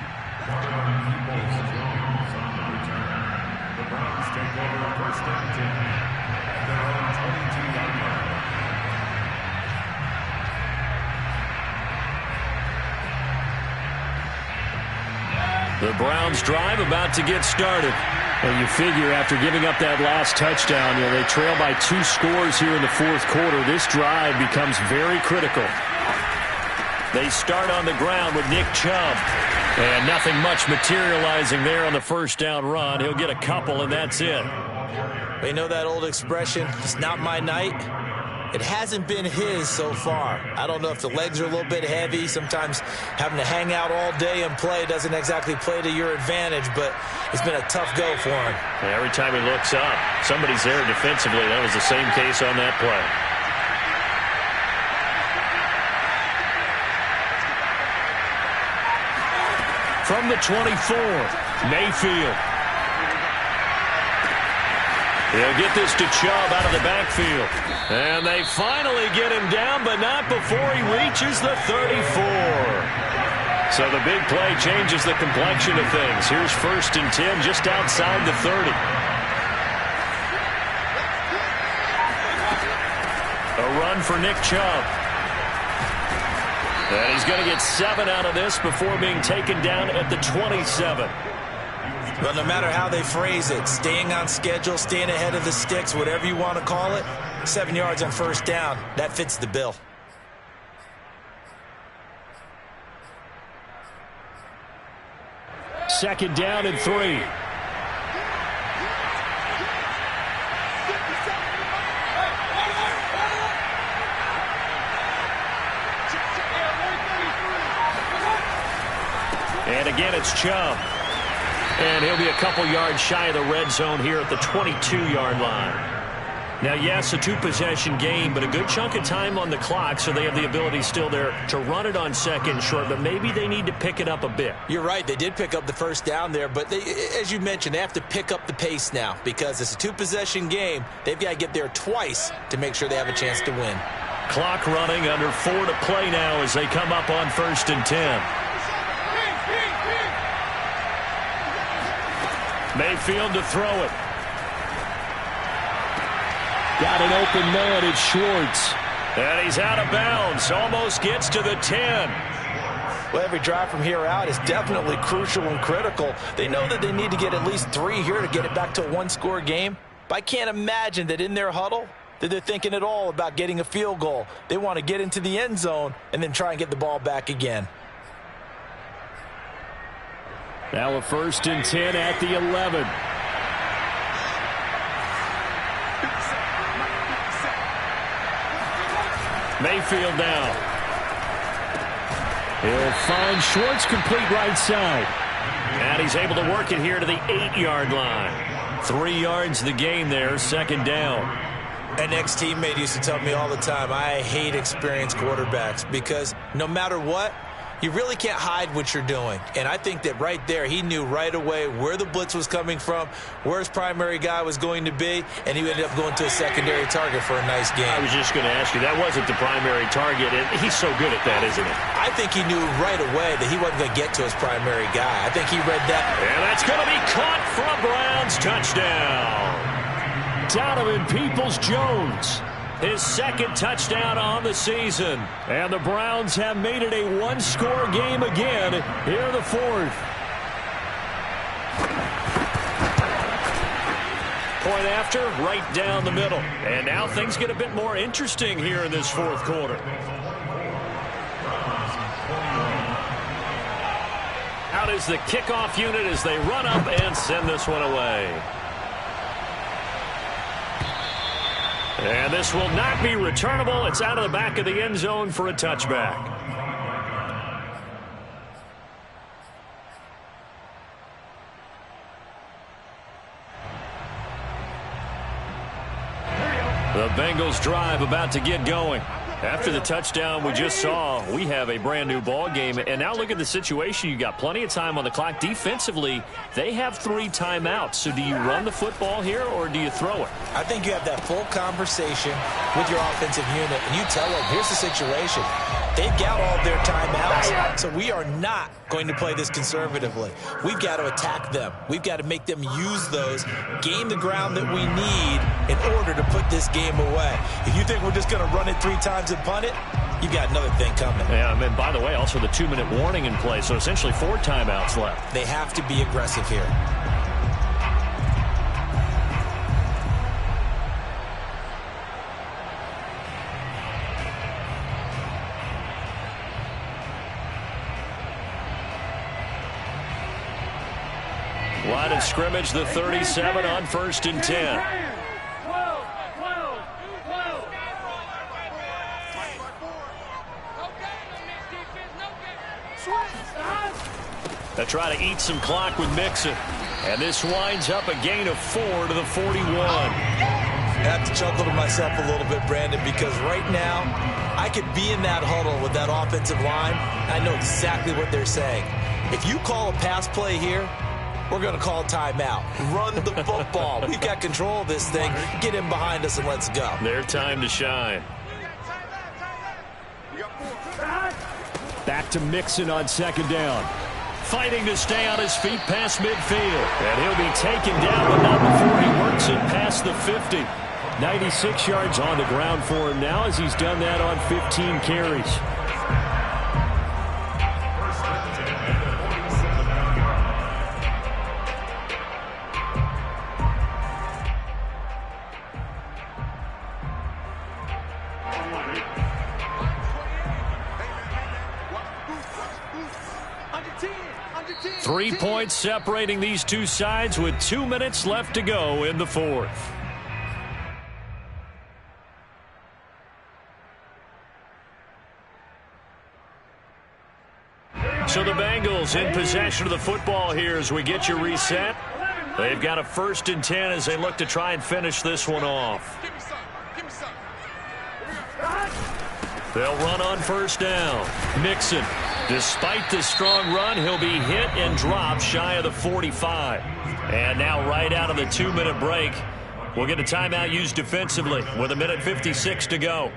The Browns drive about to get started. And you figure after giving up that last touchdown, they trail by 2 scores here in the 4th quarter. This drive becomes very critical. They start on the ground with Nick Chubb. And nothing much materializing there on the 1st down run. He'll get a couple, and that's it. You know that old expression, it's not my night? It hasn't been his so far. I don't know if the legs are a little bit heavy. Sometimes having to hang out all day and play doesn't exactly play to your advantage, but it's been a tough go for him. And every time he looks up, somebody's there defensively. That was the same case on that play. From the 24, Mayfield. He'll get this to Chubb out of the backfield. And they finally get him down, but not before he reaches the 34. So the big play changes the complexion of things. Here's 1st and 10 just outside the 30. A run for Nick Chubb. And he's going to get 7 out of this before being taken down at the 27. But no matter how they phrase it, staying on schedule, staying ahead of the sticks, whatever you want to call it, 7 yards on first down, that fits the bill. Second down and 3. And again, it's Chubb. And he'll be a couple yards shy of the red zone here at the 22-yard line. Now, yes, a 2-possession game, but a good chunk of time on the clock, so they have the ability still there to run it on second short, but maybe they need to pick it up a bit. You're right. They did pick up the first down there, but as you mentioned, they have to pick up the pace now because it's a 2-possession game. They've got to get there twice to make sure they have a chance to win. Clock running, under 4 to play now as they come up on 1st and 10. Mayfield to throw it. Got an open man, it's Schwartz. And he's out of bounds, almost gets to the 10. Well, every drive from here out is definitely crucial and critical. They know that they need to get at least 3 here to get it back to a 1-score game. But I can't imagine that in their huddle that they're thinking at all about getting a field goal. They want to get into the end zone and then try and get the ball back again. Now a 1st and 10 at the 11. Mayfield now. He'll find Schwartz, complete right side. And he's able to work it here to the 8-yard line. 3 yards the gain there, 2nd down. An ex-teammate used to tell me all the time, I hate experienced quarterbacks because no matter what, you really can't hide what you're doing. And I think that right there, he knew right away where the blitz was coming from, where his primary guy was going to be, and he ended up going to a secondary target for a nice game. I was just going to ask you, that wasn't the primary target, and he's so good at that, isn't he? I think he knew right away that he wasn't going to get to his primary guy. I think he read that. And that's going to be caught for a Browns touchdown. Donovan Peoples-Jones. His 2nd touchdown on the season. And the Browns have made it a 1-score game again here in the 4th. Point after, right down the middle. And now things get a bit more interesting here in this 4th quarter. Out is the kickoff unit as they run up and send this one away. And this will not be returnable. It's out of the back of the end zone for a touchback. The Bengals drive about to get going. After the touchdown we just saw, we have a brand new ball game. And now look at the situation. You got plenty of time on the clock. Defensively, they have 3 timeouts. So do you run the football here or do you throw it? I think you have that full conversation with your offensive unit, and you tell them, here's the situation. They've got all their timeouts, so we are not going to play this conservatively. We've got to attack them. We've got to make them use those, gain the ground that we need in order to put this game away. If you think we're just going to run it 3 times and punt it, you've got another thing coming. Yeah, and by the way, also the 2-minute warning in play, so essentially 4 timeouts left. They have to be aggressive here. Line of scrimmage, the 37 on 1st and 10. 12. They try to eat some clock with Mixon. And this winds up a gain of 4 to the 41. I have to chuckle to myself a little bit, Brandon, because right now I could be in that huddle with that offensive line. I know exactly what they're saying. If you call a pass play here, we're going to call timeout. Run the football. We've got control of this thing. Get in behind us and let's go. Their time to shine. Back to Mixon on 2nd down. Fighting to stay on his feet past midfield. And he'll be taken down, but not before he works it past the 50. 96 yards on the ground for him now as he's done that on 15 carries. 3 points separating these two sides with 2 minutes left to go in the fourth. So the Bengals in possession of the football here as we get you reset. They've got a 1st and 10 as they look to try and finish this one off. They'll run on 1st down. Mixon, despite the strong run, he'll be hit and dropped shy of the 45. And now right out of the 2-minute break, we'll get a timeout used defensively with 1:56 to go.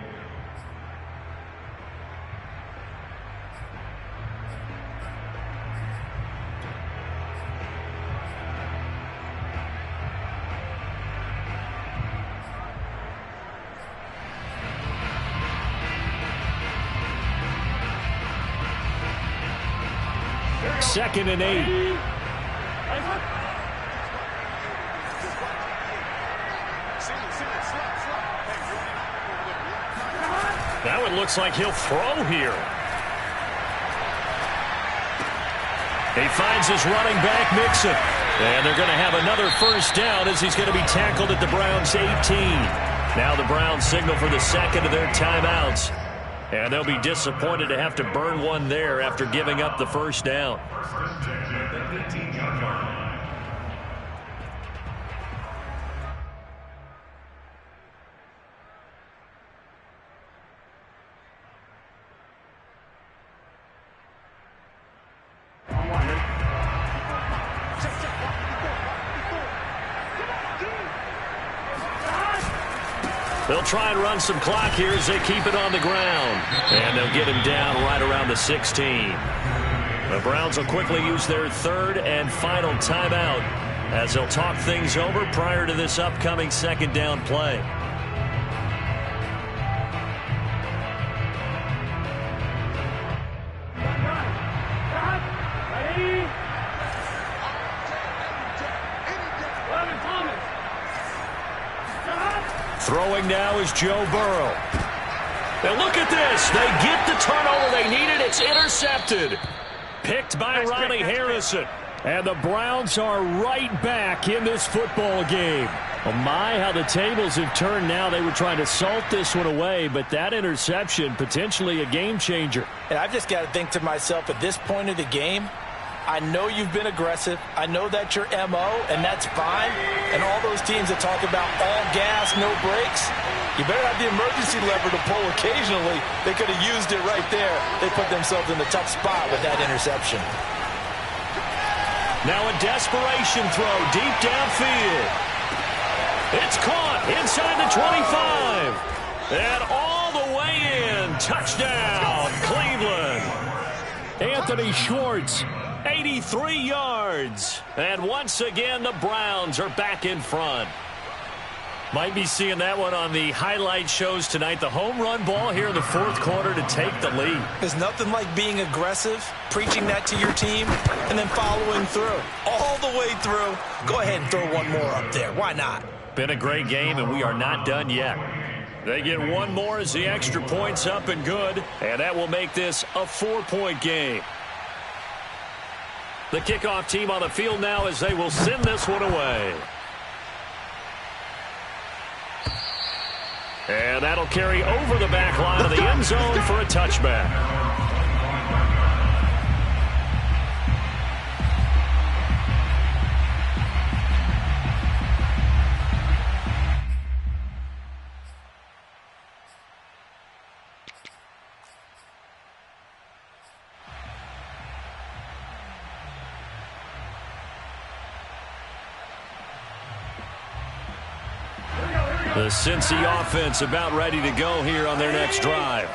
Second and 8. Now it looks like he'll throw here. He finds his running back, Mixon. And they're going to have another 1st down as he's going to be tackled at the Browns' 18. Now the Browns signal for the second of their timeouts. And they'll be disappointed to have to burn one there after giving up the 1st down. They'll try and run some clock here as they keep it on the ground. And they'll get him down right around the 16. The Browns will quickly use their 3rd and final timeout as they'll talk things over prior to this upcoming 2nd down play. Throwing now is Joe Burrow. Now look at this. They get the turnover they needed. It's intercepted. Picked by Ronnie Harrison. And the Browns are right back in this football game. Oh my, how the tables have turned now. They were trying to salt this one away, but that interception, potentially a game changer. And I've just got to think to myself, at this point of the game, I know you've been aggressive. I know that's your MO, and that's fine. And all those teams that talk about all gas, no brakes, you better have the emergency lever to pull occasionally. They could have used it right there. They put themselves in a tough spot with that interception. Now a desperation throw deep downfield. It's caught inside the 25. And all the way in. Touchdown, Cleveland. Anthony Schwartz. 83 yards. And once again, the Browns are back in front. Might be seeing that one on the highlight shows tonight. The home run ball here in the 4th quarter to take the lead. There's nothing like being aggressive, preaching that to your team, and then following through. All the way through. Go ahead and throw one more up there. Why not? Been a great game, and we are not done yet. They get one more as the extra point's up and good, and that will make this a 4-point game. The kickoff team on the field now as they will send this one away. And that'll carry over the back line of the end zone for a touchback. The Cincy offense about ready to go here on their next drive.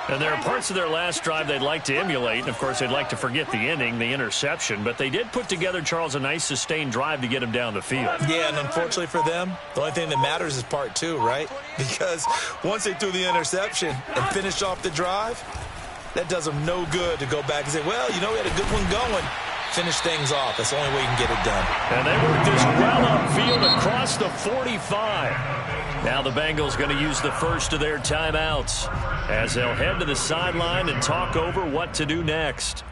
And there are parts of their last drive they'd like to emulate. And, of course, they'd like to forget the ending, the interception. But they did put together, Charles, a nice sustained drive to get him down the field. Yeah, and unfortunately for them, the only thing that matters is part 2, right? Because once they threw the interception and finished off the drive, that does them no good to go back and say, well, you know, we had a good one going. Finish things off. That's the only way you can get it done. And they work this well upfield across the 45. Now the Bengals going to use the first of their timeouts as they'll head to the sideline and talk over what to do next.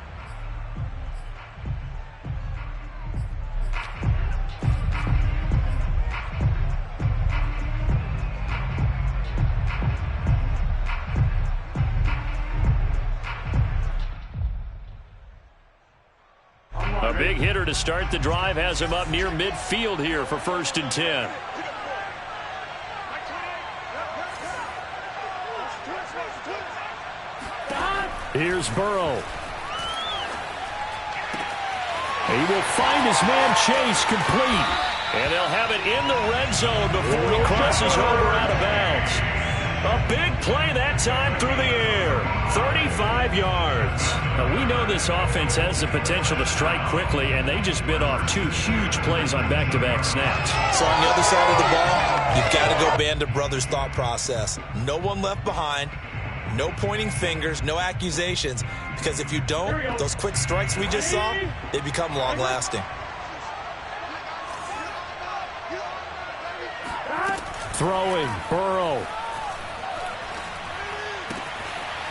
big hitter to start the drive has him up near midfield here for 1st and 10. Here's Burrow. He will find his man Chase complete. And they'll have it in the red zone before he crosses over out of bounds. A big play that time through the air. 35 yards. Now, we know this offense has the potential to strike quickly, and they just bit off 2 huge plays on back-to-back snaps. So on the other side of the ball, you've got to go Band of Brothers thought process. No one left behind. No pointing fingers, no accusations, because if you don't, those quick strikes we just saw, they become long-lasting. Throwing, Burrow.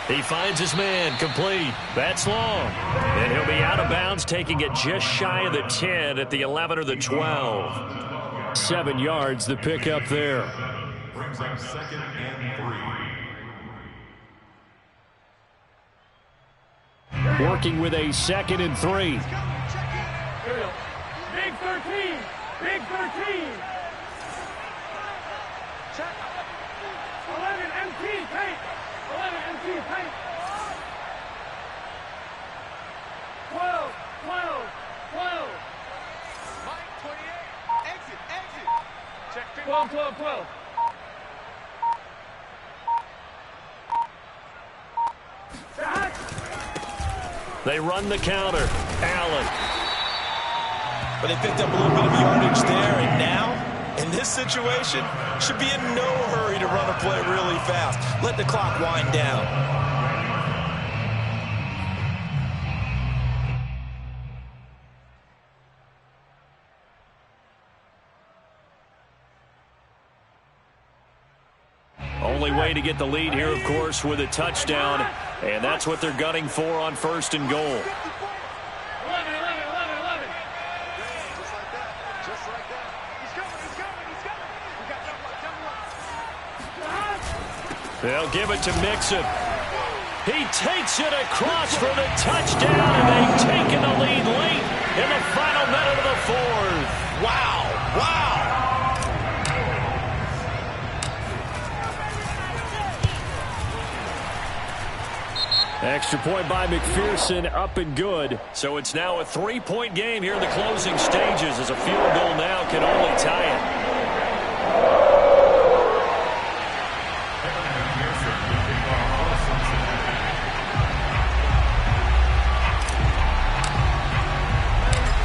He finds his man, complete. That's long. And he'll be out of bounds, taking it just shy of the 10 at the 11 or the 12. 7 yards, the pickup there. Brings up 2nd and 3. Working with a 2nd and 3. Big 13. Big 13. Check. 11 MT paint. 11 MT paint. 12. 12. 12. Mike 28. Exit. Check 12. 12. 12. They run the counter. Allen. But they picked up a little bit of yardage there, and now, in this situation, should be in no hurry to run a play really fast. Let the clock wind down. Only way to get the lead here, of course, with a touchdown. And that's what they're gunning for on 1st and goal. 11, 11, 11, 11. Just like that. Just like that. He's coming. We got double. They'll give it to Mixon. He takes it across for the touchdown, and they've taken the lead late in the final minute of the 4th. Wow. Extra point by McPherson, up and good. So it's now a 3-point game here in the closing stages, as a field goal now can only tie it.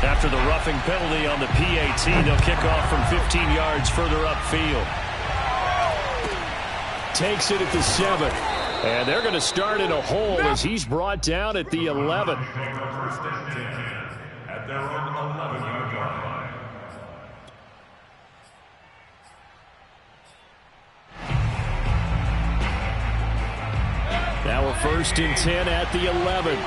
After the roughing penalty on the PAT, they'll kick off from 15 yards further upfield. Takes it at the 7. And they're going to start in a hole as he's brought down at the 11. At their own 11-yard line. Now we're 1st and 10 at the 11.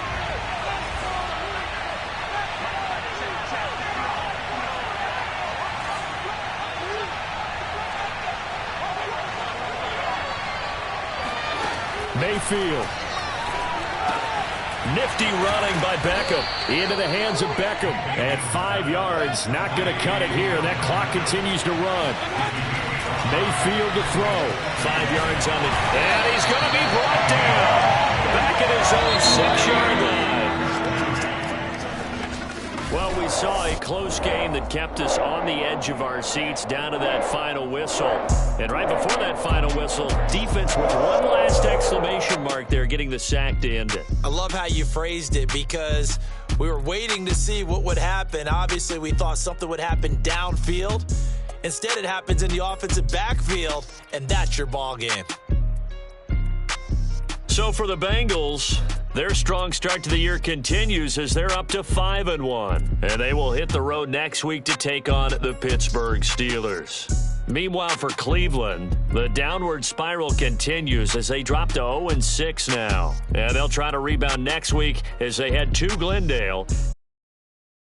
Mayfield. Nifty running by Beckham. Into the hands of Beckham. At 5 yards. Not going to cut it here. That clock continues to run. Mayfield to throw. 5 yards on it. And he's going to be brought down. Back at his own 6-yard line. Well, we saw a close game that kept us on the edge of our seats down to that final whistle. And right before that final whistle, defense with one last exclamation mark there, getting the sack to end it. I love how you phrased it, because we were waiting to see what would happen. Obviously, we thought something would happen downfield. Instead, it happens in the offensive backfield, and that's your ball game. So for the Bengals, their strong start to the year continues as they're up to 5-1. And they will hit the road next week to take on the Pittsburgh Steelers. Meanwhile, for Cleveland, the downward spiral continues as they drop to 0-6 now. And they'll try to rebound next week as they head to Glendale.